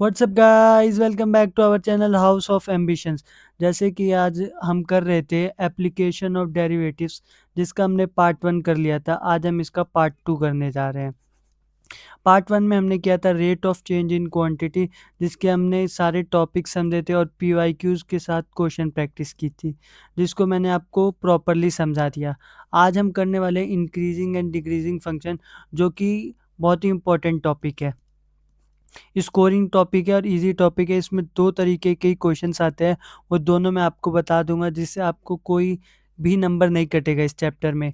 WhatsApp guys, welcome back to our channel House of Ambitions. जैसे कि आज हम कर रहे थे एप्लीकेशन ऑफ डेरिवेटिव्स, जिसका हमने पार्ट 1 कर लिया था। आज हम इसका पार्ट 2 करने जा रहे हैं। पार्ट 1 में हमने किया था rate of change in quantity, जिसके हमने सारे टॉपिक समझे थे और पीवाईक्यूज के साथ क्वेश्चन प्रैक्टिस की थी, जिसको मैंने आपको प्रॉपरली समझा दिया। आज हम करने वाले इंक्रीजिंग एंड डिक्रीजिंग फंक्शन, जो कि बहुत ही इंपॉर्टेंट टॉपिक है। स्कोरिंग टॉपिक है और इजी टॉपिक है। इसमें दो तरीके के क्वेश्चंस आते हैं, वो दोनों मैं आपको बता दूंगा, जिससे आपको कोई भी नंबर नहीं कटेगा इस चैप्टर में।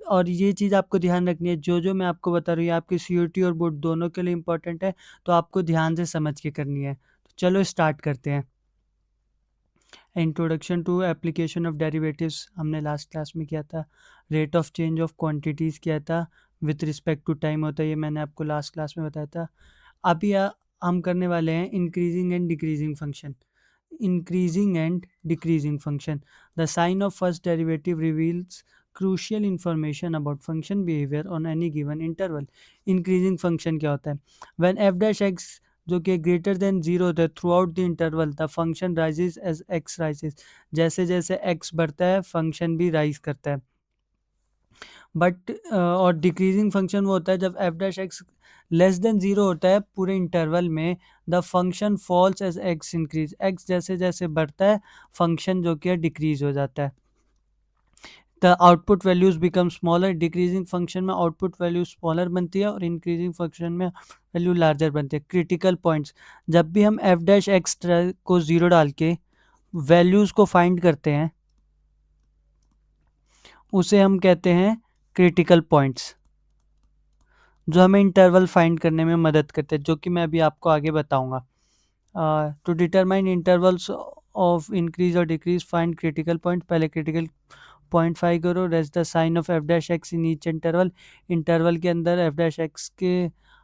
और ये चीज़ आपको ध्यान रखनी है, जो जो मैं आपको बता रही हूँ आपकी सीयूटी और बोर्ड दोनों के लिए इंपॉर्टेंट है, तो आपको ध्यान से समझ के करनी है। तो चलो स्टार्ट करते हैं। Introduction to application of derivatives हमने लास्ट क्लास में किया था। Rate of change of quantities किया था, विथ रिस्पेक्ट टू टाइम होता है, ये मैंने आपको लास्ट क्लास में बताया था। अभी हम करने वाले हैं increasing and decreasing function. Increasing and decreasing function, the sign of first derivative reveals crucial information about function behaviour on any given interval. Increasing function क्या होता है? व्हेन एफ डैश एक्स जो कि ग्रेटर देन जीरो होता है throughout the interval, the function rises as x rises. जैसे जैसे x बढ़ता है फंक्शन भी राइज करता है। बट और डिक्रीजिंग फंक्शन वो होता है जब f dash x less than zero होता है पूरे इंटरवल में, the function falls as x increase. X जैसे जैसे बढ़ता है फंक्शन जो कि डिक्रीज हो जाता है। The output values become smaller. Decreasing function में आउटपुट वैल्यू स्मॉलर बनती है और इंक्रीजिंग फंक्शन में वैल्यू लार्जर बनती है। क्रिटिकल पॉइंट्स, जब भी हम एफ डैश एक्स को जीरो डाल के वैल्यूज को फाइंड करते हैं, उसे हम कहते हैं क्रिटिकल पॉइंट्स, जो हमें इंटरवल फाइंड करने में मदद करते हैं, जो कि मैं अभी आपको आगे बताऊंगा। To determine intervals of increase और डिक्रीज, फाइंड क्रिटिकल पॉइंट। पहले क्रिटिकल पॉइंट फाइंड करो, rest the sign of f dash x in each interval. Interval के अंदर एफ डैश एक्स के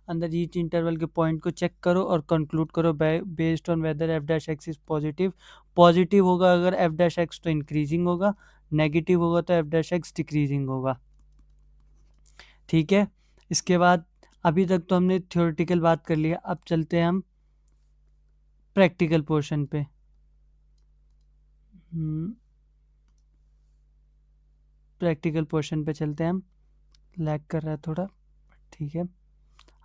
अंदर ईच इंटरवल के पॉइंट को चेक करो और कंक्लूड करो based on whether f dash x is positive. Positive होगा अगर एफ डैश एक्स तो इंक्रीजिंग होगा, नेगेटिव होगा तो एफ डैश एक्स डिक्रीजिंग होगा। ठीक है, इसके बाद अभी तक तो हमने थ्योरेटिकल बात कर लिया, अब चलते हैं हम प्रैक्टिकल पोर्शन पे। प्रैक्टिकल पोर्शन पे चलते हैं हम। लैग कर रहा है थोड़ा, ठीक है।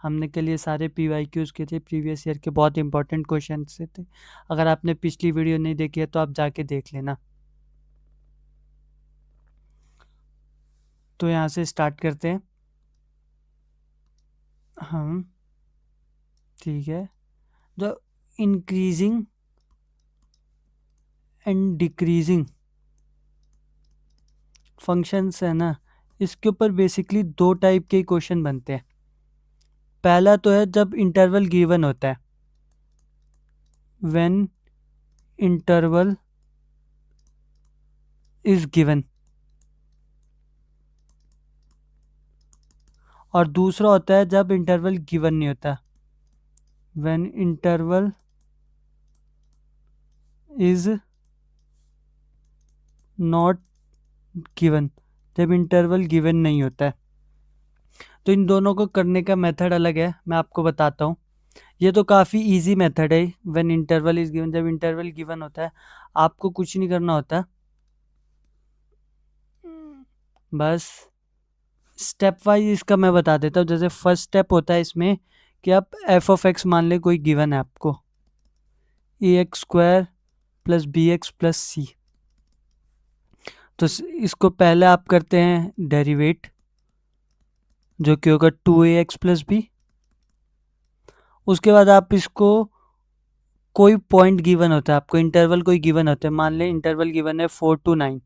हमने के लिए सारे पीवाईक्यूज के थे, प्रीवियस ईयर के बहुत इंपॉर्टेंट क्वेश्चन से थे। अगर आपने पिछली वीडियो नहीं देखी है तो आप जाके देख लेना। तो यहाँ से स्टार्ट करते हैं हम। ठीक है, जो इंक्रीजिंग एंड डिक्रीजिंग फंक्शंस है ना, इसके ऊपर बेसिकली दो टाइप के क्वेश्चन बनते हैं। पहला तो है जब इंटरवल गिवन होता है, व्हेन इंटरवल इज गिवन। और दूसरा होता है जब इंटरवल गिवन नहीं होता, when interval is not given, जब इंटरवल गिवन नहीं होता है। तो इन दोनों को करने का मेथड अलग है, मैं आपको बताता हूँ। ये तो काफ़ी इजी मेथड है, व्हेन इंटरवल इज गिवन। जब इंटरवल गिवन होता है आपको कुछ नहीं करना होता, बस स्टेप वाइज इसका मैं बता देता हूँ। जैसे फर्स्ट स्टेप होता है इसमें कि आप एफ ऑफ एक्स मान ले कोई गिवन है आपको, a x square plus b x plus c. तो इसको पहले आप करते हैं डेरिवेट, जो कि होगा 2ax प्लस बी। उसके बाद आप इसको, कोई पॉइंट गिवन होता है आपको, इंटरवल कोई गिवन होता है, मान लें इंटरवल गिवन है 4 to 9।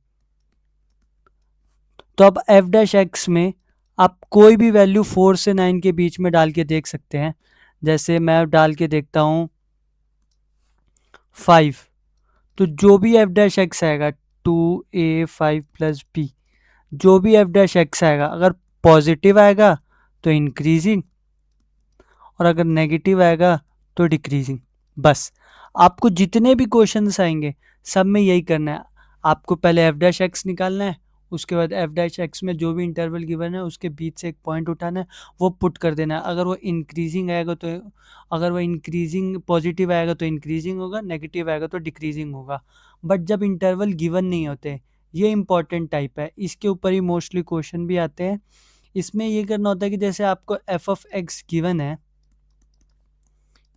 तो अब एफ डैश एक्स में आप कोई भी वैल्यू 4 से 9 के बीच में डाल के देख सकते हैं। जैसे मैं डाल के देखता हूँ 5, तो जो भी एफ डैश एक्स आएगा 2a5 प्लस बी, जो भी एफ डैश एक्स आएगा अगर पॉजिटिव आएगा तो इंक्रीजिंग, और अगर नेगेटिव आएगा तो डिक्रीजिंग। बस आपको जितने भी क्वेश्चंस आएंगे सब में यही करना है। आपको पहले एफ डैश एक्स निकालना है, उसके बाद एफ डैश एक्स में जो भी इंटरवल गिवन है उसके बीच से एक पॉइंट उठाना है, वो पुट कर देना है। अगर वो इंक्रीजिंग आएगा तो, अगर वो इंक्रीजिंग पॉजिटिव आएगा तो इंक्रीजिंग होगा, नेगेटिव आएगा तो डिक्रीजिंग होगा। बट जब इंटरवल गिवन नहीं होते, ये इंपॉर्टेंट टाइप है, इसके ऊपर ही मोस्टली क्वेश्चन भी आते हैं। इसमें ये करना होता है कि जैसे आपको एफ ऑफ एक्स गिवन है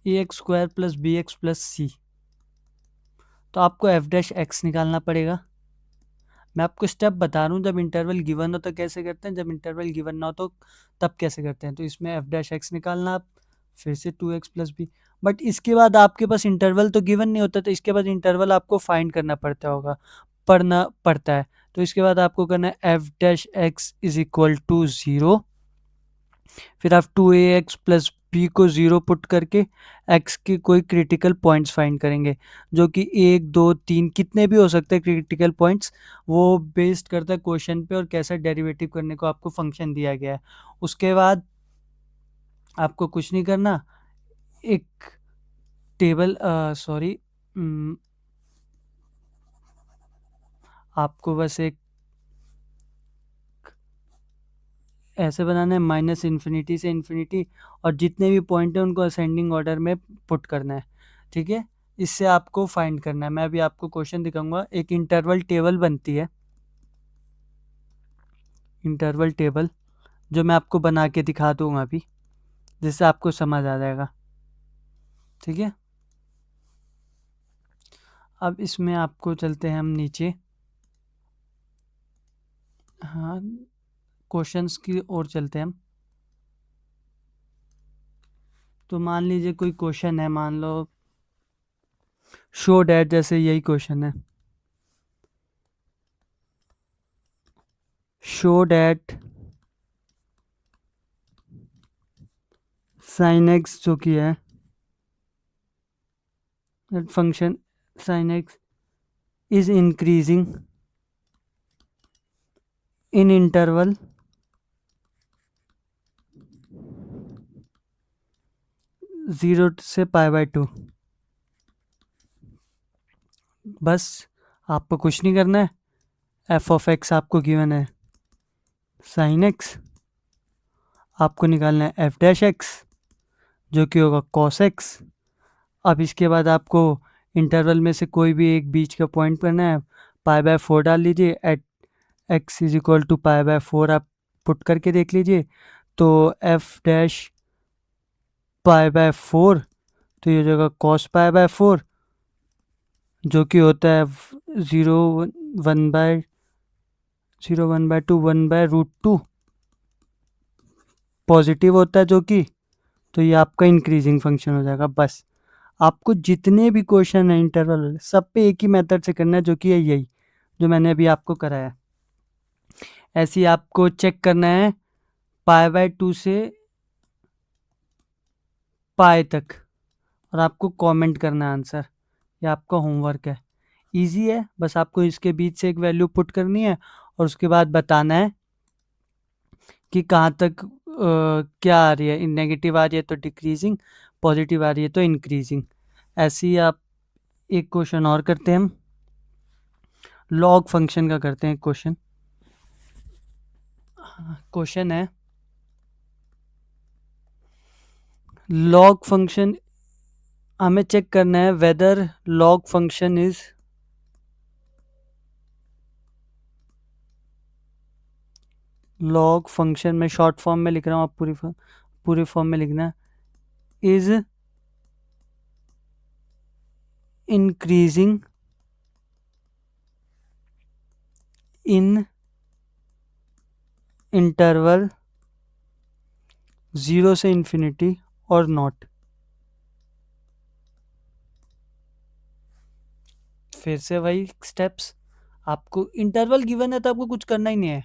a x square plus b x plus c, तो आपको एफ डैश एक्स निकालना पड़ेगा। मैं आपको स्टेप बता रहा हूँ, जब इंटरवल गिवन हो तो कैसे करते हैं, जब इंटरवल गिवन ना हो तो तब कैसे करते हैं। तो इसमें एफ डैश एक्स निकालना आप, फिर से 2x प्लस बी। बट इसके बाद आपके पास इंटरवल तो गिवन नहीं होता, तो इसके बाद इंटरवल आपको फाइंड करना पड़ना पड़ता है। तो इसके बाद आपको करना है f dash x is equal to 0, फिर आप 2ax प्लस बी को 0 पुट करके x के कोई क्रिटिकल पॉइंट्स फाइंड करेंगे, जो कि 1 2 3 कितने भी हो सकते हैं क्रिटिकल पॉइंट्स। वो बेस्ड करता है क्वेश्चन पे और कैसा डेरिवेटिव करने को आपको फंक्शन दिया गया है। उसके बाद आपको कुछ नहीं करना, एक टेबल सॉरी आपको बस एक ऐसे बनाना है, माइनस इन्फिनिटी से इन्फिनिटी, और जितने भी पॉइंट हैं उनको असेंडिंग ऑर्डर में पुट करना है। ठीक है, इससे आपको फाइंड करना है। मैं अभी आपको क्वेश्चन दिखाऊंगा। एक इंटरवल टेबल बनती है, इंटरवल टेबल, जो मैं आपको बना के दिखा दूंगा अभी, जिससे आपको समझ आ जाएगा। ठीक है, अब इसमें आपको चलते हैं हम नीचे, हाँ क्वेश्चंस की ओर चलते हैं हम। तो मान लीजिए कोई क्वेश्चन है, मान लो शो डैट, जैसे यही क्वेश्चन है, शो डैट साइन एक्स जो कि है that function sin x is increasing in interval 0 से π/2। बस आपको कुछ नहीं करना है, एफ ऑफ एक्स आपको गिवन है साइन एक्स, आपको निकालना है एफ डैश एक्स जो कि होगा कॉस एक्स। अब इसके बाद आपको इंटरवल में से कोई भी एक बीच का पॉइंट करना है, π/4 डाल लीजिए, at x is equal to π/4 आप पुट करके देख लीजिए, तो एफ डैश π/4, तो ये हो जाएगा कॉस π/4, जो कि होता है 0 1/2 1/√2, पॉजिटिव होता है जो कि, तो ये आपका इंक्रीजिंग फंक्शन हो जाएगा। बस आपको जितने भी क्वेश्चन है इंटरवल सब पे एक ही मेथड से करना है, जो कि है यही जो मैंने अभी आपको कराया। ऐसे ही आपको चेक करना है π/2 से पाए तक, और आपको कमेंट करना है आंसर। ये आपका होमवर्क है, इजी है। बस आपको इसके बीच से एक वैल्यू पुट करनी है और उसके बाद बताना है कि कहाँ तक क्या आ रही है, नेगेटिव आ रही है तो डिक्रीजिंग, पॉजिटिव आ रही है तो इंक्रीजिंग। ऐसे ही आप एक क्वेश्चन और करते हैं हम, लॉग फंक्शन का करते हैं क्वेश्चन। क्वेश्चन है लॉग फंक्शन, हमें चेक करना है whether log function is log function में शॉर्ट फॉर्म में लिख रहा हूँ, आप पूरी फॉर्म में लिखना, इज इंक्रीजिंग इन इंटरवल 0 से इन्फिनिटी और नॉट। फिर से वही स्टेप्स, आपको इंटरवल गिवन है तो आपको कुछ करना ही नहीं है।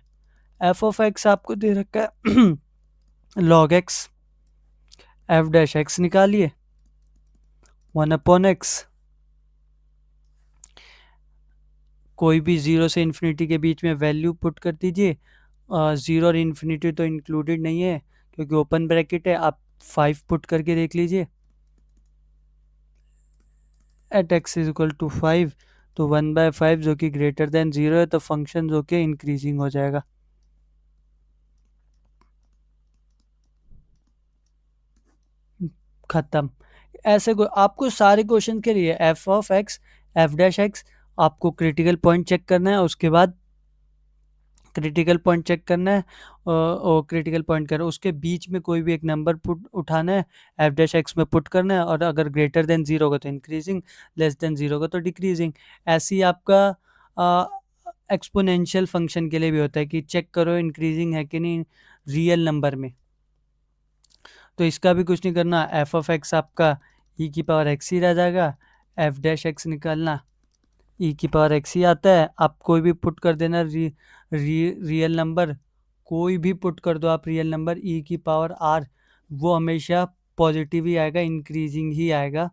एफ ऑफ एक्स आपको दे रखा है log x, F dash x निकालिए 1/x, कोई भी 0 से इन्फिनिटी के बीच में वैल्यू पुट कर दीजिए। 0 और इन्फिनिटी तो इंक्लूडेड नहीं है क्योंकि ओपन ब्रैकेट है, आप 5 पुट करके देख लीजिए, at x is equal to 5, तो 1/5 जो कि ग्रेटर देन 0 है, तो फंक्शन जो कि इंक्रीजिंग हो जाएगा। खत्म। ऐसे आपको सारे क्वेश्चन के लिए F of x, F dash x, आपको क्रिटिकल पॉइंट चेक करना है, उसके बाद क्रिटिकल पॉइंट चेक करना है, और क्रिटिकल पॉइंट कर उसके बीच में कोई भी एक नंबर पुट उठाना है, एफ डैश एक्स में पुट करना है, और अगर ग्रेटर देन 0 होगा तो इंक्रीजिंग, लेस देन 0 होगा तो डिक्रीजिंग। ऐसे ही आपका एक्सपोनेंशियल फंक्शन के लिए भी होता है कि चेक करो इंक्रीजिंग है कि नहीं रियल नंबर में। तो इसका भी कुछ नहीं करना, एफ ऑफ एक्स आपका ई की पावर एक्स ही रह जाएगा, एफ डैश एक्स निकालना, ई की पावर एक्स ही आता है। आप कोई भी पुट कर देना रियल नंबर, कोई भी पुट कर दो आप रियल नंबर ई की पावर आर, वो हमेशा पॉजिटिव ही आएगा, इंक्रीजिंग ही आएगा,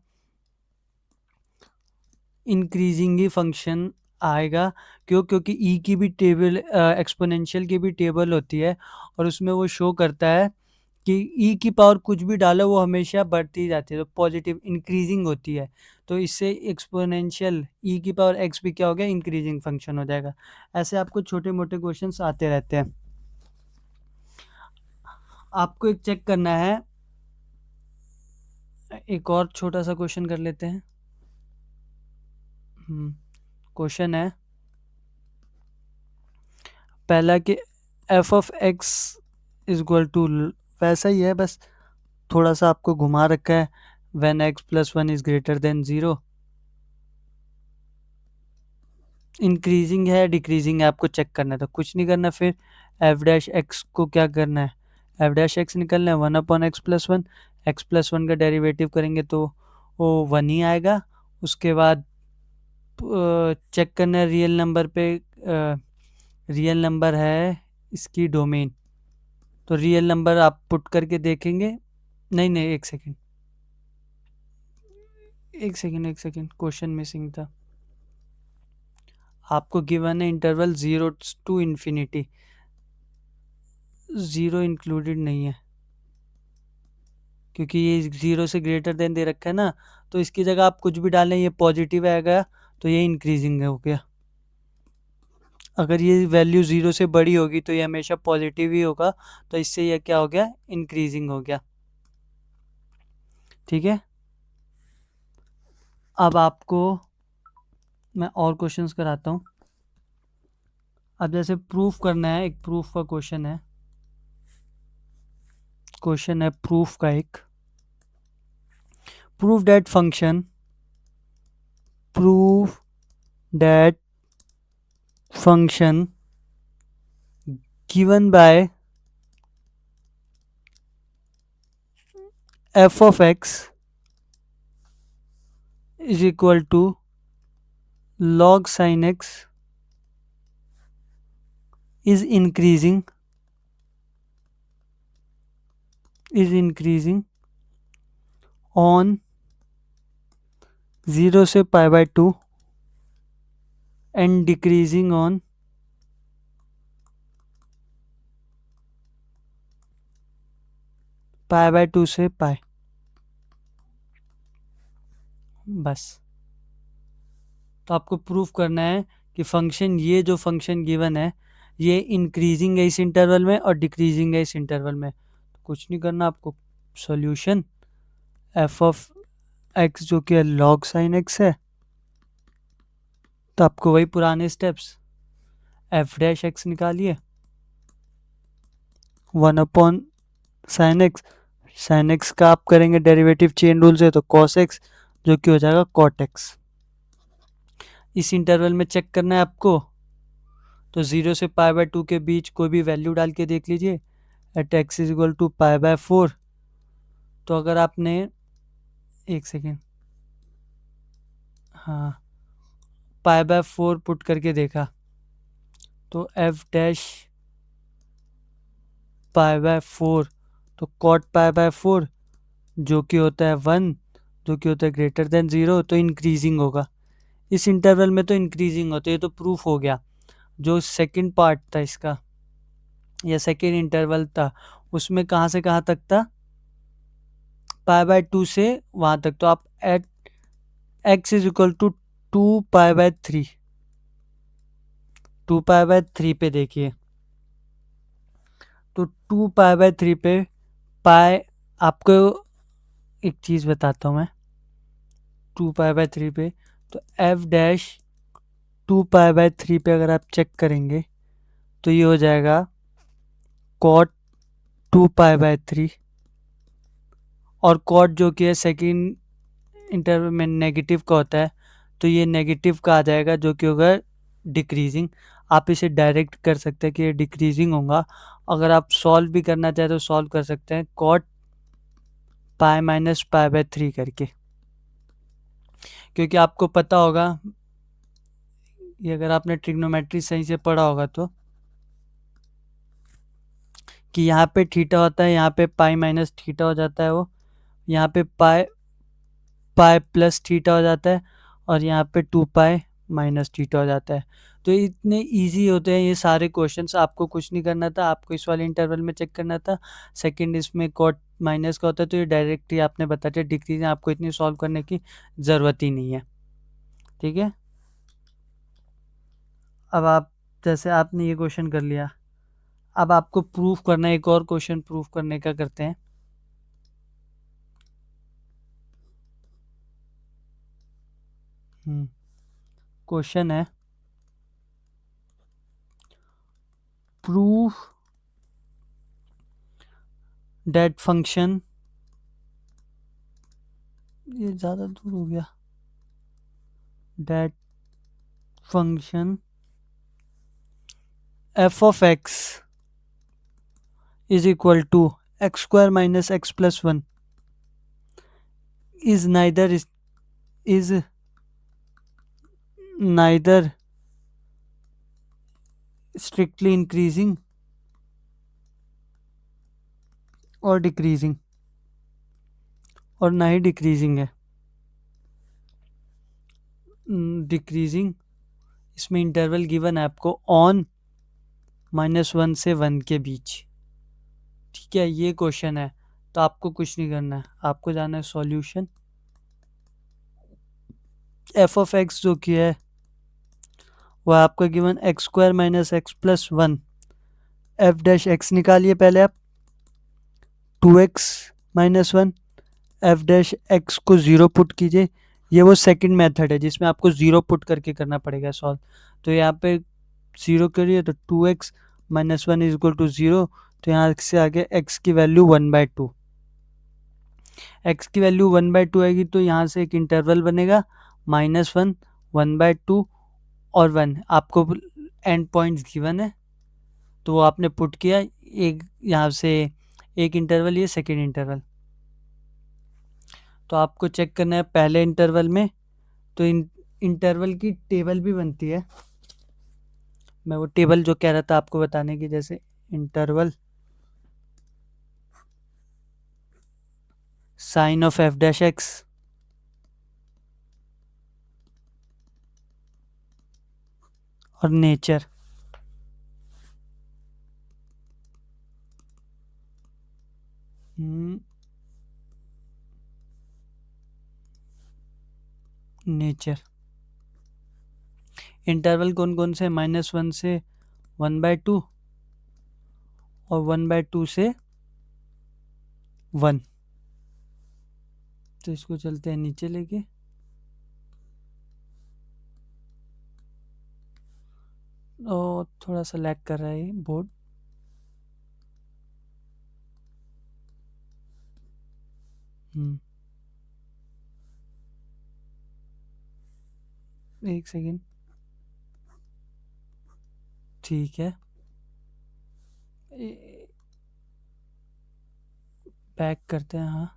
इंक्रीजिंग ही फंक्शन आएगा। क्यों? क्योंकि ई की भी टेबल, एक्सपोनेंशियल की भी टेबल होती है, और उसमें वो शो करता है कि ई की पावर कुछ भी डालो वो हमेशा बढ़ती जाती है, तो पॉजिटिव इंक्रीजिंग होती है। तो इससे एक्सपोनेंशियल ई की पावर एक्स भी क्या हो गया, इंक्रीजिंग फंक्शन हो जाएगा। ऐसे आपको छोटे मोटे क्वेश्चंस आते रहते हैं। आपको एक चेक करना है, एक और छोटा सा क्वेश्चन कर लेते हैं। क्वेश्चन है पहला कि f of x is equal to, वैसा ही है बस थोड़ा सा आपको घुमा रखा है, when x plus 1 is greater than 0, increasing है डिक्रीजिंग है आपको चेक करना है। तो कुछ नहीं करना, फिर एफ डैश एक्स को क्या करना है, एफ डैश एक्स निकलना है 1/x+1, x+1 का डेरिवेटिव करेंगे तो वो 1 ही आएगा। उसके बाद चेक करना है रियल नंबर पे, रियल नंबर है इसकी डोमेन, तो रियल नंबर आप पुट करके देखेंगे। नहीं नहीं, एक सेकेंड एक सेकेंड, क्वेश्चन मिसिंग था। आपको गिवन है इंटरवल 0 to इन्फिनिटी, 0 इंक्लूडेड नहीं है क्योंकि ये 0 से ग्रेटर देन दे रखा है ना, तो इसकी जगह आप कुछ भी डालें, ये पॉजिटिव आएगा तो ये इंक्रीजिंग हो गया। अगर ये वैल्यू 0 से बड़ी होगी तो ये हमेशा पॉजिटिव ही होगा, तो इससे ये क्या हो गया, इंक्रीजिंग हो गया। ठीक है, अब आपको मैं और क्वेश्चंस कराता हूँ। अब जैसे प्रूफ करना है, एक प्रूफ का क्वेश्चन है, प्रूफ का एक, proof that function, proof that function given by f of x is equal to log sin x is increasing on 0 से π/2 and decreasing on π/2 से π। बस, तो आपको प्रूफ करना है कि फंक्शन, ये जो फंक्शन गिवन है ये इंक्रीजिंग है इस इंटरवल में और डिक्रीजिंग है इस इंटरवल में। तो कुछ नहीं करना आपको, सॉल्यूशन एफ ऑफ एक्स जो कि लॉग साइन एक्स है, तो आपको वही पुराने स्टेप्स, एफ डैश एक्स निकालिए 1/sin x, साइन एक्स का आप करेंगे डेरिवेटिव चेन रूल से तो कॉस एक्स जो कि हो जाएगा कॉट एक्स। इस इंटरवल में चेक करना है आपको, तो 0 से π/2 के बीच कोई भी वैल्यू डाल के देख लीजिए, at x is equal to π/4। तो अगर आपने, एक सेकेंड, हाँ, π/4 पुट करके देखा तो एफ डैश π/4, तो कॉट π/4 जो कि होता है 1, जो कि होता है ग्रेटर देन 0, तो इंक्रीजिंग होगा इस इंटरवल में, तो इंक्रीजिंग होता है। ये तो प्रूफ हो गया। जो सेकंड पार्ट था इसका, या सेकंड इंटरवल था, उसमें कहाँ से कहाँ तक था, π/2 से वहाँ तक। तो आप at x is equal to 2 pi by 3, 2 pi by 3 पे देखिए, तो 2 पाई बाय 3 पे पाई, आपको एक चीज़ बताता हूँ मैं, 2 पाई बाय 3 पे, तो एफ डैश 2 पाई बाय 3 पे अगर आप चेक करेंगे तो ये हो जाएगा कॉट 2 पाई बाय 3, और कॉट जो कि है सेकेंड इंटरवल में नेगेटिव का होता है, तो ये नेगेटिव का आ जाएगा जो कि होगा डिक्रीजिंग। आप इसे डायरेक्ट कर सकते हैं कि ये डिक्रीजिंग होगा। अगर आप सॉल्व भी करना चाहें तो सॉल्व कर सकते हैं कॉट पाई-पाई/3 करके, क्योंकि आपको पता होगा, ये अगर आपने ट्रिग्नोमेट्री सही से पढ़ा होगा तो, कि यहाँ पे थीटा होता है, यहाँ पे पाई माइनस थीटा हो जाता है, वो यहाँ पे पाई पाई प्लस थीटा हो जाता है, और यहाँ पे 2 पाई-थीटा हो जाता है। तो इतने इजी होते हैं ये सारे क्वेश्चंस, आपको कुछ नहीं करना था, आपको इस वाले इंटरवल में चेक करना था। सेकंड इसमें कॉट माइनस का होता है, तो ये डायरेक्ट ही आपने बता दिया डिक्रीज, आपको इतनी सॉल्व करने की ज़रूरत ही नहीं है। ठीक है, अब आप, जैसे आपने ये क्वेश्चन कर लिया, अब आपको प्रूफ करना है, एक और क्वेश्चन प्रूफ करने का करते हैं। क्वेश्चन है प्रूफ दैट फंक्शन, ये ज़्यादा दूर हो गया, that function f of x is equal to x square minus x plus 1 is neither strictly increasing और डिक्रीजिंग, और ना ही डिक्रीजिंग है, डिक्रीजिंग। इसमें इंटरवल गिवन है आपको ऑन -1 से 1 के बीच। ठीक है, ये क्वेश्चन है, तो आपको कुछ नहीं करना है, आपको जाना है सॉल्यूशन। एफ ऑफ एक्स जो कि है वो आपका given x square minus x plus 1, F dash x निकालिए पहले आप, 2x-1, एफ डैश एक्स को 0 पुट कीजिए। ये वो सेकंड मेथड है जिसमें आपको 0 पुट करके करना पड़ेगा सॉल्व। तो यहाँ पे 0 करिए तो 2x-1 इज इक्वल टू 0, तो यहाँ से आगे x की वैल्यू 1/2, x की वैल्यू 1/2 आएगी, तो यहाँ से एक इंटरवल बनेगा -1, 1/2 और 1। आपको एंड पॉइंट्स गिवन है, तो वो आपने पुट किया, एक यहाँ से एक इंटरवल, ये सेकेंड इंटरवल। तो आपको चेक करना है पहले इंटरवल में, तो इंटरवल की टेबल भी बनती है, मैं वो टेबल जो कह रहा था आपको बताने की, जैसे interval sine of f dash x, और नेचर। नेचर इंटरवल कौन कौन से, -1 से 1/2 और 1/2 से 1। तो इसको चलते हैं नीचे लेके, और थोड़ा सा लैग कर रहा है ये बोर्ड। एक सेकेंड, ठीक है, बैक करते हैं। हाँ,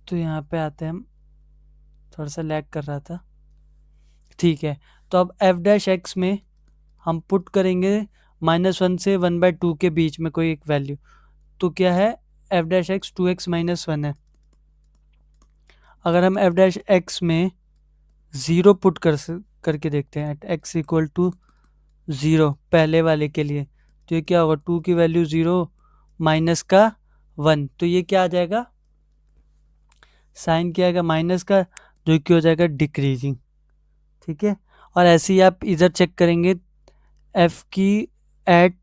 तो यहाँ पे आते हैं हम, थोड़ा सा लैग कर रहा था। ठीक है, तो अब एफ डैश एक्स में हम पुट करेंगे -1 से 1/2 के बीच में कोई एक वैल्यू, तो क्या है, एफ डैश एक्स 2x-1 है। अगर हम एफ डैश एक्स में 0 पुट करके देखते हैं, एट एक्स इक्वल टू 0 पहले वाले के लिए, तो ये क्या होगा, 2 की वैल्यू 0 माइनस का 1, तो ये क्या आ जाएगा, साइन क्या आएगा माइनस का, जो कि हो जाएगा डिक्रीजिंग, ठीक है। और ऐसे ही आप इधर चेक करेंगे एफ की at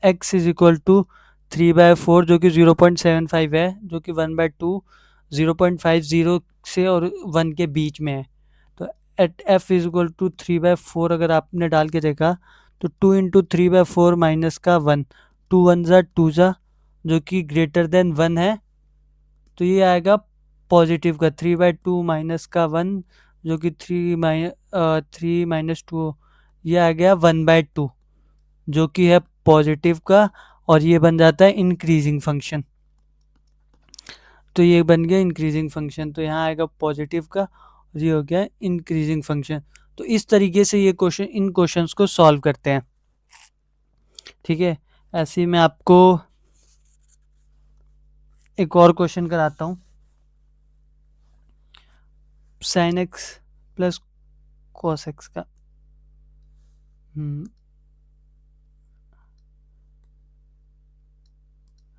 x is equal to 3/4 जो कि 0.75 है, जो कि 1/2 0.50 से और 1 के बीच में है। तो at f is equal to 3/4 अगर आपने डाल के देखा तो 2 × 3/4 माइनस का 1, 2 1 ज़ा 2 ज़ा, जो कि ग्रेटर देन 1 है, तो ये आएगा पॉजिटिव का 3/2 माइनस का 1, जो कि 3 - 2, ये आ गया 1/2, जो कि है पॉजिटिव का, और ये बन जाता है इंक्रीजिंग फंक्शन। तो ये बन गया इंक्रीजिंग फंक्शन, तो यहाँ आएगा पॉजिटिव का और ये हो गया इंक्रीजिंग फंक्शन। तो इस तरीके से ये क्वेश्चन, इन क्वेश्चंस को सॉल्व करते हैं, ठीक है। ऐसे ही मैं आपको एक और क्वेश्चन कराता हूँ, sine x plus cos x का।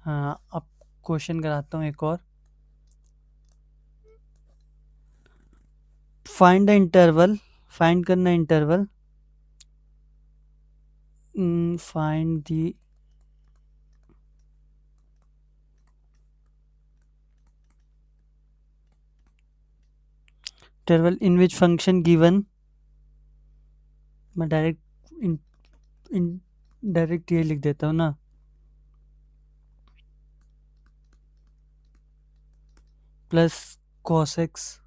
हाँ, अब क्वेश्चन कराता हूँ एक और। फाइंड द इंटरवल, फाइंड करना interval, find the interval in which function given, मैं डायरेक्ट ये लिख देता हूँ ना, प्लस कॉस एक्स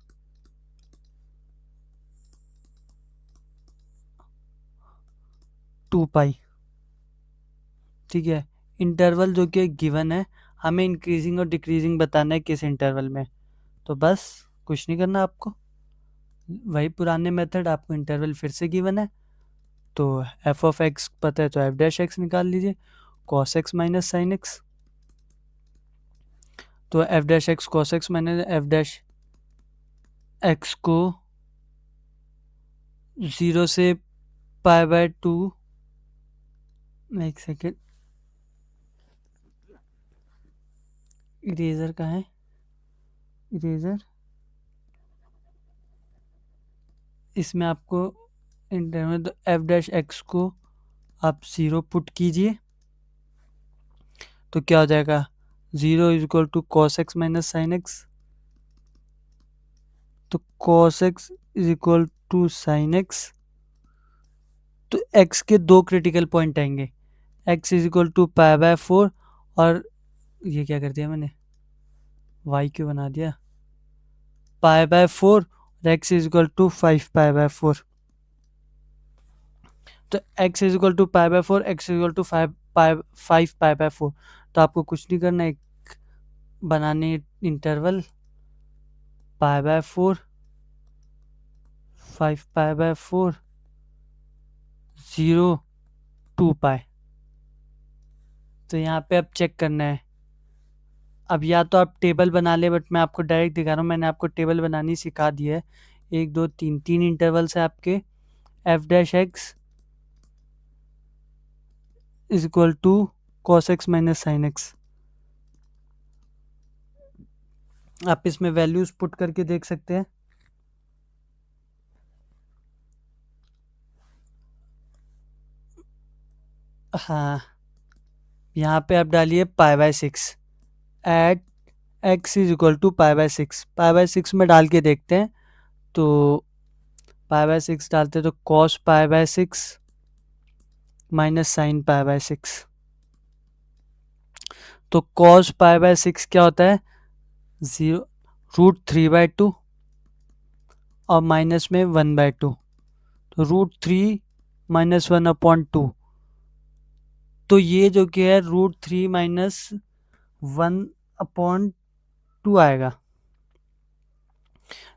टू पाई, ठीक है। इंटरवल जो कि गिवन है, हमें इंक्रीजिंग और डिक्रीजिंग बताना है किस इंटरवल में, तो बस कुछ नहीं करना आपको, वही पुराने मेथड, आपको इंटरवल फिर से गिवन है तो एफ ऑफ एक्स पता है तो एफ डैश एक्स निकाल लीजिए, cos x minus sine x, तो f dash x cos x minus f dash x को 0 से π/2, एक सेकेंड, इरेजर कहाँ है, इरेजर, इसमें आपको इंटरवल एफ डैश एक्स को आप 0 पुट कीजिए, तो क्या हो जाएगा 0 is equal to cos x minus sine x, तो cos x is equal to sine x, तो एक्स के दो क्रिटिकल पॉइंट आएंगे, एक्स इज इक्वल टू π/4, और ये क्या कर दिया मैंने, वाई क्यों बना दिया, π/4, और एक्स इज इक्वल टू 5π/4, तो x is equal to π/4, x is equal to 5π/4, तो आपको कुछ नहीं करना, एक बनाने इंटरवल π/4, 5π/4, 0 2π, तो यहाँ पे अब चेक करना है। अब या तो आप टेबल बना ले, बट मैं आपको डायरेक्ट दिखा रहा हूँ, मैंने आपको टेबल बनानी सिखा दी है। 1 2 3 3 इंटरवल्स है आपके, f dash x is equal to cos x minus sine x, आप इसमें वैल्यूज पुट करके देख सकते हैं। हाँ, यहाँ पे आप डालिए π/6 at x is equal to π/6, π/6 में डाल के देखते हैं, तो π/6 डालते तो कॉस π/6 माइनस साइन π/6, तो कॉस π/6 क्या होता है 0 √3/2 और माइनस में 1/2, तो √3 - 1/2, तो ये जो कि है √3 - 1/2 आएगा,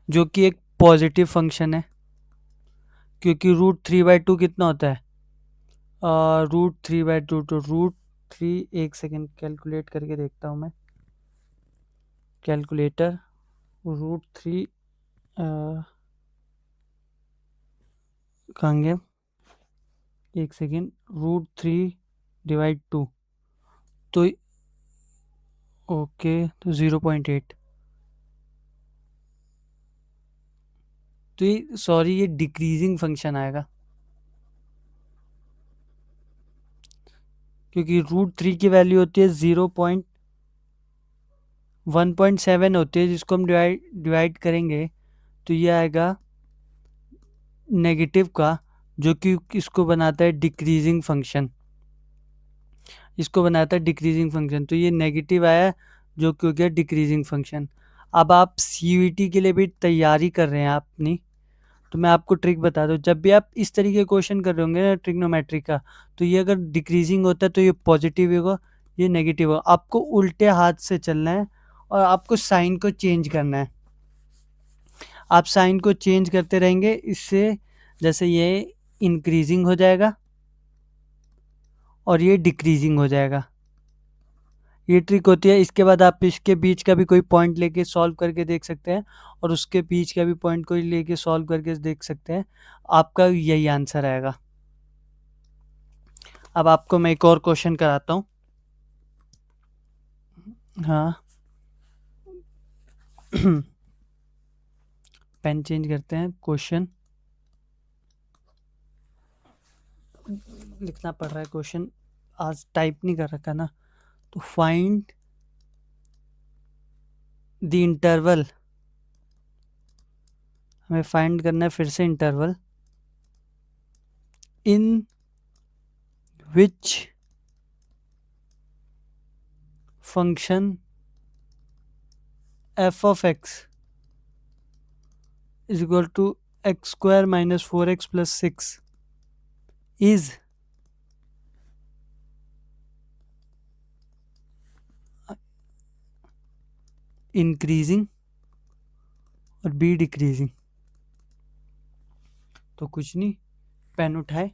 जो कि एक पॉजिटिव फंक्शन है, क्योंकि √3/2 कितना होता है, √3/2, तो √3, एक सेकेंड कैलकुलेट करके देखता हूँ मैं, कैलकुलेटर, √3 कहाँ गया, एक सेकेंड, √3/2, तो ओके, तो 0.8, तो ये डिक्रीजिंग फंक्शन आएगा, क्योंकि √3 की वैल्यू होती है 1.7 होती है, जिसको हम डिवाइड करेंगे तो ये आएगा नेगेटिव का, जो कि इसको बनाता है डिक्रीजिंग फंक्शन, इसको बनाता है डिक्रीजिंग फंक्शन। तो ये नेगेटिव आया, जो कि हो गया डिक्रीजिंग फंक्शन। अब आप सीयूईटी के लिए भी तैयारी कर रहे हैं अपनी, तो मैं आपको ट्रिक बता दूं, जब भी आप इस तरीके के क्वेश्चन कर रहे होंगे ना ट्रिग्नोमेट्री का, तो ये अगर डिक्रीजिंग होता है तो ये पॉजिटिव होगा, ये नेगेटिव होगा। आपको उल्टे हाथ से चलना है और आपको साइन को चेंज करना है। आप साइन को चेंज करते रहेंगे, इससे जैसे ये इंक्रीजिंग हो जाएगा और ये डिक्रीजिंग हो जाएगा। ये ट्रिक होती है। इसके बाद आप इसके बीच का भी कोई पॉइंट लेके सॉल्व करके देख सकते हैं, और उसके बीच का भी पॉइंट कोई लेके सॉल्व करके देख सकते हैं, आपका यही आंसर आएगा। अब आपको मैं एक और क्वेश्चन कराता हूँ। हाँ पेन चेंज करते हैं, क्वेश्चन लिखना पड़ रहा है, क्वेश्चन आज टाइप नहीं कर रखा ना। तो फाइंड द इंटरवल, हमें फाइंड करना है फिर से interval in which function f of x is equal to x square minus 4x plus 6 is increasing और बी डिक्रीजिंग। तो कुछ नहीं, पेन उठाए,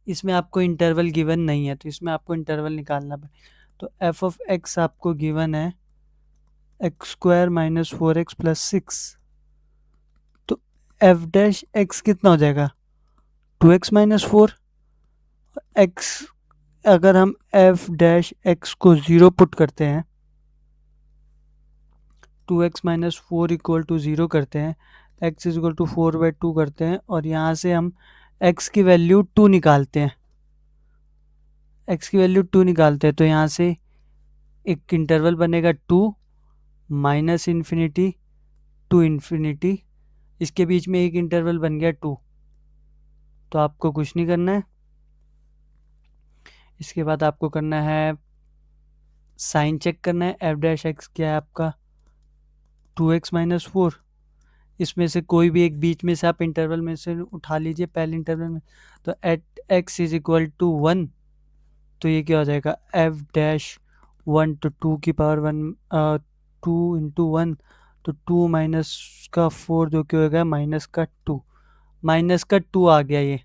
इसमें आपको इंटरवल गिवन नहीं है, तो इसमें आपको इंटरवल निकालना पड़ेगा। तो एफ ऑफ एक्स आपको गिवन है x square minus 4x plus 6, तो एफ डैश एक्स कितना हो जाएगा 2x माइनस 4 एक्स। अगर हम एफ डैश एक्स को 0 पुट करते हैं, 2x माइनस 4 इक्वल टू 0 करते हैं, x इज इक्वल टू 4/2 करते हैं, और यहाँ से हम x की वैल्यू 2 निकालते हैं, x की वैल्यू 2 निकालते हैं, तो यहाँ से एक इंटरवल बनेगा 2 माइनस इन्फिनिटी टू इन्फिनिटी, इसके बीच में एक इंटरवल बन गया 2। तो आपको कुछ नहीं करना है, इसके बाद आपको करना है साइन चेक करना है। एफ डैश एक्स क्या है आपका 2x माइनस 4, इसमें से कोई भी एक बीच में से आप इंटरवल में से उठा लीजिए पहले इंटरवल में, तो at x is equal to 1, तो ये क्या हो जाएगा एफ डैश 1 तो 2 की पावर 1, 2 इंटू 1, तो 2 माइनस का 4 जो कि होगा माइनस का 2, माइनस का 2 आ गया ये,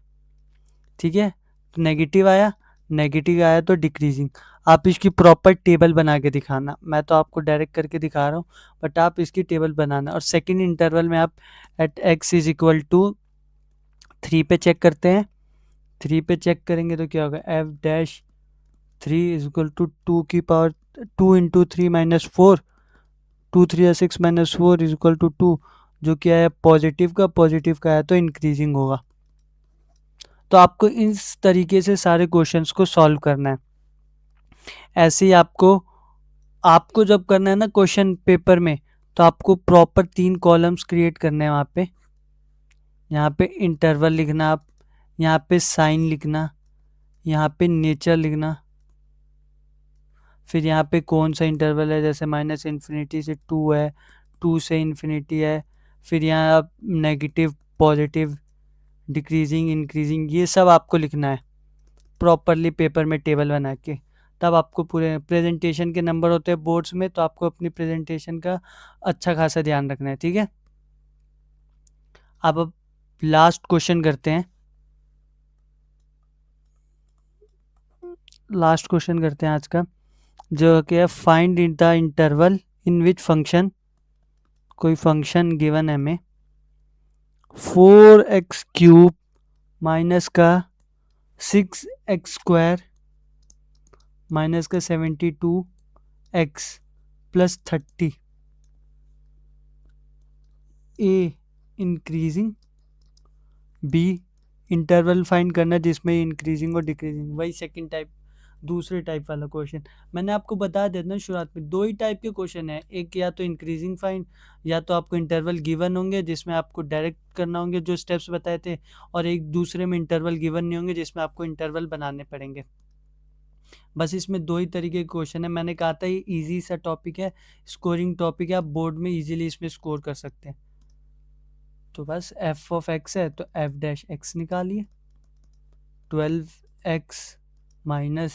ठीक है। तो नेगेटिव आया तो डिक्रीजिंग। आप इसकी प्रॉपर टेबल बना के दिखाना, मैं तो आपको डायरेक्ट करके दिखा रहा हूँ, बट आप इसकी टेबल बनाना। और सेकंड इंटरवल में आप at x is equal to 3 पे चेक करते हैं, 3 पे चेक करेंगे तो क्या होगा f dash 3 is equal to 2 की power 2 into 3 minus 4, 2 3 6 minus 4 is equal to 2, जो क्या है पॉजिटिव का है, तो इंक्रीजिंग होगा। तो आपको इस तरीके से सारे क्वेश्चंस को सॉल्व करना है। ऐसे ही आपको जब करना है ना क्वेश्चन पेपर में, तो आपको प्रॉपर 3 कॉलम्स क्रिएट करने हैं वहाँ पे। यहाँ पे इंटरवल लिखना, आप यहाँ पे साइन लिखना, यहाँ पे नेचर लिखना, फिर यहाँ पे कौन सा इंटरवल है, जैसे माइनस इन्फिनिटी से 2 है, 2 से इन्फिनिटी है, फिर यहाँ आप नेगेटिव पॉजिटिव डिक्रीजिंग इंक्रीजिंग ये सब आपको लिखना है प्रॉपरली पेपर में टेबल बना के। तब आपको पूरे प्रेजेंटेशन के नंबर होते हैं बोर्ड्स में, तो आपको अपनी प्रेजेंटेशन का अच्छा खासा ध्यान रखना है, ठीक है। अब लास्ट क्वेश्चन करते हैं, आज का, जो कि है find in the interval in which function, कोई फंक्शन गिवन है हमें 4x क्यूब माइनस का 6x स्क्वायर माइनस का 72x प्लस 30 ए इंक्रीजिंग, बी इंटरवल फाइंड करना जिसमें इंक्रीजिंग और डिक्रीजिंग, वही सेकंड टाइप, दूसरे टाइप वाला क्वेश्चन। मैंने आपको बता दिया ना शुरुआत में, दो ही टाइप के क्वेश्चन है, एक या तो इंक्रीजिंग फाइंड, या तो आपको इंटरवल गिवन होंगे जिसमें आपको डायरेक्ट करना होंगे जो स्टेप्स बताए थे, और एक दूसरे में इंटरवल गिवन नहीं होंगे जिसमें आपको इंटरवल बनाने पड़ेंगे। बस इसमें दो ही तरीके के क्वेश्चन है। मैंने कहा था ये ईजी सा टॉपिक है, स्कोरिंग टॉपिक है, आप बोर्ड में ईजिली इसमें स्कोर कर सकते हैं। तो बस एफ ऑफ एक्स है तो एफ डैश एक्स निकालिए, 12x minus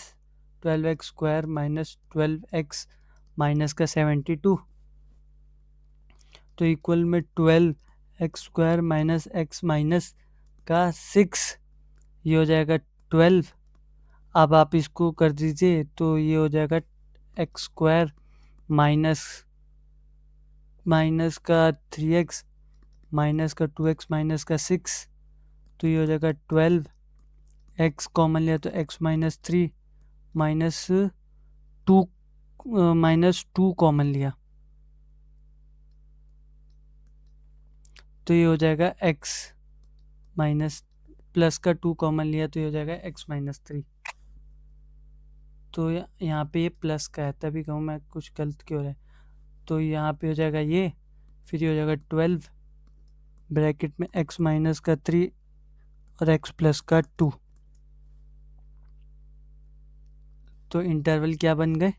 12x square minus 12x minus का 72, तो इक्वल में 12x square minus x minus का 6, ये हो जाएगा 12। अब आप इसको कर दीजिए तो ये हो जाएगा x स्क्वायर माइनस माइनस का 3x माइनस का 2x माइनस का 6, तो ये हो जाएगा 12, x कॉमन लिया तो x माइनस 3 माइनस 2 कॉमन लिया तो ये हो जाएगा x माइनस, प्लस का 2 कॉमन लिया तो ये हो जाएगा x माइनस 3। तो यहाँ पे ये प्लस का है, तभी कहूँ मैं कुछ गलत क्यों हो रहा है। तो यहाँ पे हो जाएगा ये, फिर ये हो जाएगा 12 ब्रैकेट में x माइनस का 3 और x प्लस का 2। तो इंटरवल क्या बन गए,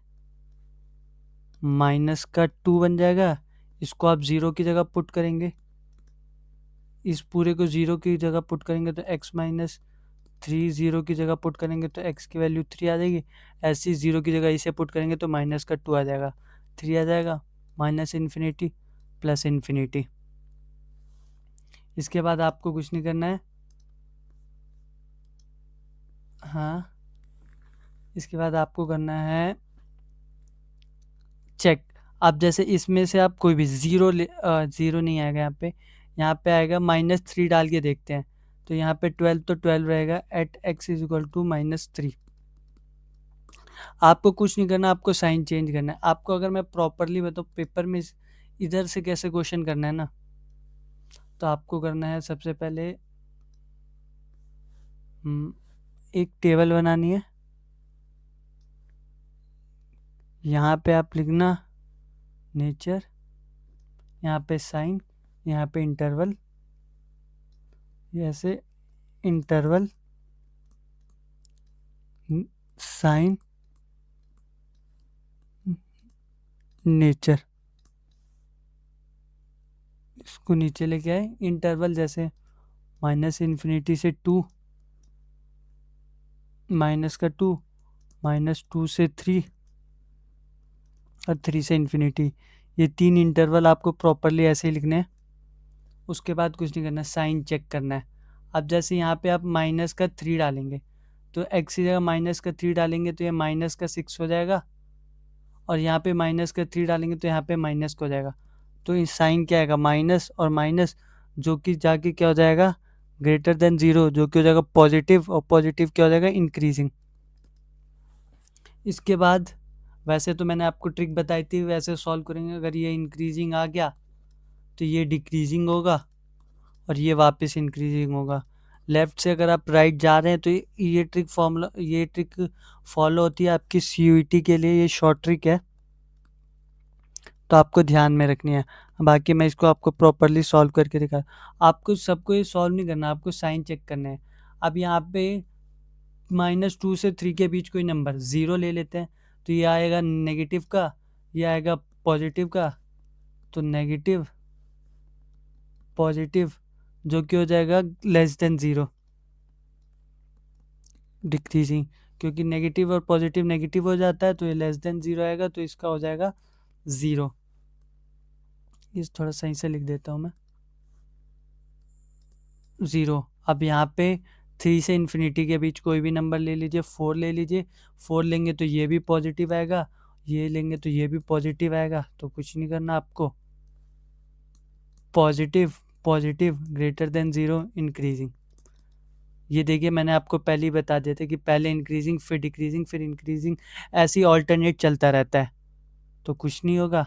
माइनस का 2 बन जाएगा। इसको आप ज़ीरो की जगह पुट करेंगे, इस पूरे को ज़ीरो की जगह पुट करेंगे तो x माइनस 3, ज़ीरो की जगह पुट करेंगे तो x की वैल्यू 3 आ जाएगी। ऐसे ही ज़ीरो की जगह इसे पुट करेंगे तो माइनस का 2 आ जाएगा, 3 आ जाएगा, माइनस इन्फिनिटी प्लस इन्फिनिटी। इसके बाद आपको कुछ नहीं करना है, हाँ इसके बाद आपको करना है चेक। आप जैसे इसमें से आप कोई भी ज़ीरो नहीं आएगा यहाँ पे आएगा -3 डाल के देखते हैं। तो यहाँ पे 12 तो 12 रहेगा, at x is equal to -3। आपको कुछ नहीं करना, आपको साइन चेंज करना है। आपको अगर मैं प्रॉपरली बताऊँ पेपर में इधर से कैसे क्वेश्चन करना है ना, तो आपको करना है सबसे पहले एक टेबल बनानी है, यहाँ पे आप लिखना नेचर, यहाँ पे साइन, यहाँ पे इंटरवल, ऐसे इंटरवल साइन नेचर, इसको नीचे लेके आए। इंटरवल जैसे माइनस इन्फिनिटी से 2, माइनस का 2, -2 से 3 और 3 से इन्फिनिटी, ये 3 इंटरवल आपको प्रॉपरली ऐसे ही लिखने हैं। उसके बाद कुछ नहीं करना, साइन चेक करना है। अब जैसे यहाँ पे आप माइनस का 3 डालेंगे तो x की जगह माइनस का 3 डालेंगे तो ये माइनस का 6 हो जाएगा, और यहाँ पे माइनस का 3 डालेंगे तो यहाँ पे माइनस का हो जाएगा। तो इस साइन क्या आएगा, माइनस और माइनस, जो कि जाके क्या हो जाएगा, ग्रेटर देन 0, जो कि हो जाएगा पॉजिटिव, और पॉजिटिव क्या हो जाएगा, इंक्रीजिंग। इसके बाद वैसे तो मैंने आपको ट्रिक बताई थी, वैसे सॉल्व करेंगे। अगर ये इंक्रीजिंग आ गया तो ये डिक्रीजिंग होगा और ये वापस इंक्रीजिंग होगा। लेफ्ट से अगर आप राइट जा रहे हैं तो ये ट्रिक फॉलो होती है आपकी CUET के लिए, ये शॉर्ट ट्रिक है, तो आपको ध्यान में रखनी है। बाकी मैं इसको आपको प्रॉपरली सॉल्व करके दिखा। आपको सबको ये सॉल्व नहीं करना, आपको साइन चेक करना है। अब यहाँ पे -2 से 3 के बीच कोई नंबर 0 ले लेते हैं, तो ये आएगा नेगेटिव का, ये आएगा पॉजिटिव का, तो नेगेटिव पॉजिटिव, जो कि हो जाएगा लेस देन 0, डिक्रीजिंग, क्योंकि नेगेटिव और पॉजिटिव नेगेटिव हो जाता है तो ये लेस देन 0 आएगा, तो इसका हो जाएगा 0। इस थोड़ा सही से लिख देता हूँ मैं, 0। अब यहाँ पे 3 से इन्फिनिटी के बीच कोई भी नंबर ले लीजिए, 4 ले लीजिए। 4 लेंगे तो ये भी पॉजिटिव आएगा, ये लेंगे तो ये भी पॉजिटिव आएगा, तो कुछ नहीं करना आपको, positive positive greater than 0 increasing. ये देखिए मैंने आपको पहले ही बता दिया था कि पहले इंक्रीजिंग फिर डिक्रीजिंग फिर इंक्रीजिंग, ऐसे ही ऑल्टरनेट चलता रहता है, तो कुछ नहीं होगा।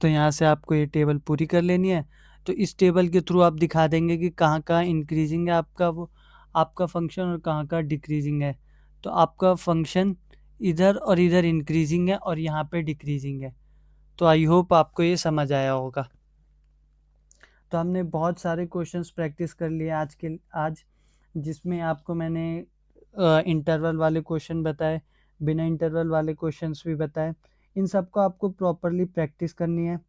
तो यहाँ से आपको ये टेबल पूरी कर लेनी है। तो इस टेबल के थ्रू आप दिखा देंगे कि कहाँ-कहाँ इंक्रीज़िंग है आपका फ़ंक्शन और कहाँ-कहाँ डिक्रीज़िंग है। तो आपका फ़ंक्शन इधर और इधर इंक्रीज़िंग है और यहाँ पे डिक्रीज़िंग है। तो आई होप आपको ये समझ आया होगा। तो हमने बहुत सारे क्वेश्चंस प्रैक्टिस कर लिए आज, जिसमें आपको मैंने इंटरवल वाले क्वेश्चन बताए, बिना इंटरवल वाले क्वेश्चंस भी बताए। इन सबको आपको प्रॉपर्ली प्रैक्टिस करनी है।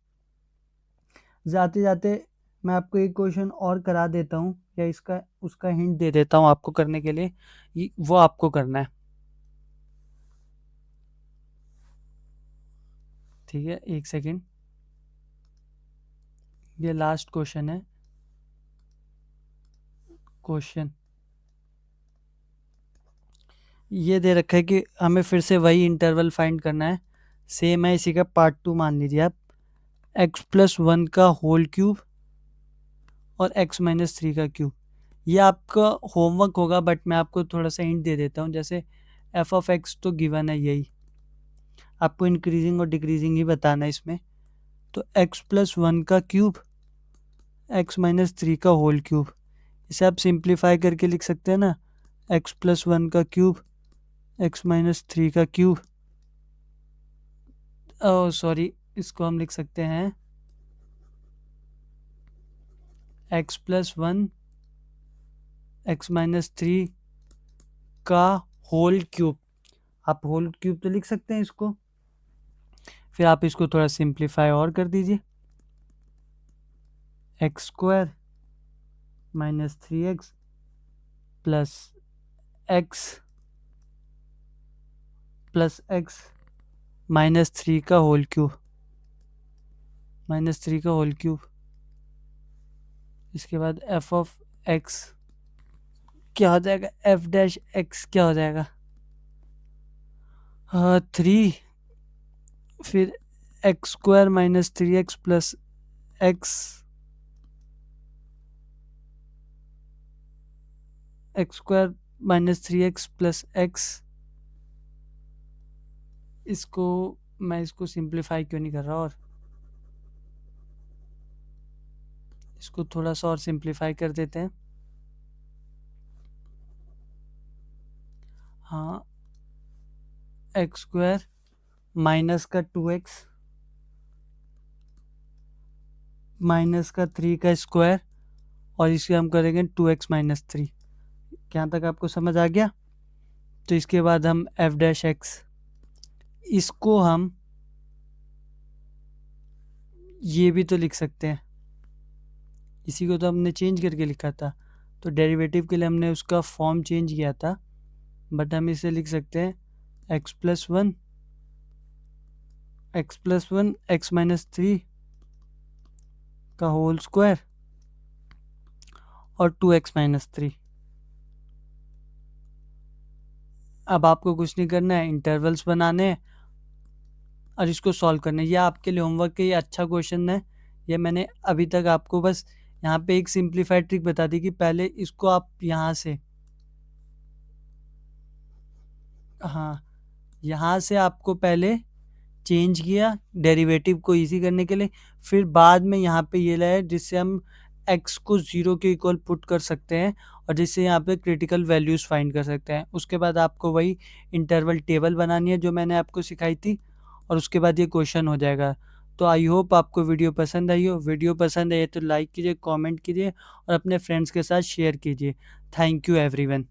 जाते-जाते मैं आपको एक क्वेश्चन और करा देता हूँ, या उसका हिंट दे देता हूँ आपको करने के लिए, वो आपको करना है। ठीक है, 1 सेकंड। ये लास्ट क्वेश्चन है। क्वेश्चन ये दे रखा है कि हमें फिर से वही इंटरवल फाइंड करना है। सेम है, इसी का पार्ट 2 मान लीजिए आप। x+1 का होल क्यूब और x-3 का क्यूब। ये आपका होमवर्क होगा, बट मैं आपको थोड़ा सा हिंट दे देता हूँ। जैसे f(x) तो गिवन है यही, आपको इंक्रीजिंग और डिक्रीजिंग ही बताना है इसमें। तो x+1 का क्यूब, x-3 का होल क्यूब। इसे आप सिंप्लीफाई करके लिख सकते हैं ना, x+1 का क्यूब, x-3 का क्यूब। ओह सॉरी, इसको हम लिख सकते हैं x+1 x-3 का होल क्यूब। आप होल क्यूब तो लिख सकते हैं इसको। फिर आप इसको थोड़ा सिंप्लीफाई और कर दीजिए, x² - 3x प्लस x -3 का होल क्यूब, -3 का होल क्यूब। इसके बाद f(x) क्या हो जाएगा, f'(x) क्या हो जाएगा, 3, फिर x² - 3x plus x² - 3x plus x। मैं इसको सिंप्लीफाई क्यों नहीं कर रहा, और इसको थोड़ा सा और सिंप्लीफाई कर देते हैं। हाँ, x² माइनस का 2x माइनस का 3 का स्क्वायर, और इसे हम करेंगे 2x - 3। यहाँ तक आपको समझ आ गया। तो इसके बाद हम f'(x), इसको हम ये भी तो लिख सकते हैं, इसी को तो हमने चेंज करके लिखा था। तो डेरिवेटिव के लिए हमने उसका फॉर्म चेंज किया था, बट हम इसे लिख सकते हैं x+1 x-3 का होल स्क्वायर और 2x - 3। अब आपको कुछ नहीं करना है, इंटरवल्स बनाने हैं और इसको सॉल्व करना है। ये आपके लिए होमवर्क के, ये अच्छा क्वेश्चन है। ये मैंने अभी तक आपको बस यहाँ पे एक सिंप्लीफाइड ट्रिक बता दी कि पहले इसको आप यहाँ से, हाँ, यहाँ से आपको पहले चेंज किया डेरिवेटिव को इजी करने के लिए, फिर बाद में यहाँ पे ये लाया जिससे हम x को 0 के इक्वल पुट कर सकते हैं और जिससे यहाँ पे क्रिटिकल वैल्यूज़ फाइंड कर सकते हैं। उसके बाद आपको वही इंटरवल टेबल बनानी है जो मैंने आपको सिखाई थी, और उसके बाद ये क्वेश्चन हो जाएगा। तो आई होप आपको वीडियो पसंद आई हो। वीडियो पसंद आई तो लाइक कीजिए, कमेंट कीजिए और अपने फ्रेंड्स के साथ शेयर कीजिए। Thank you everyone.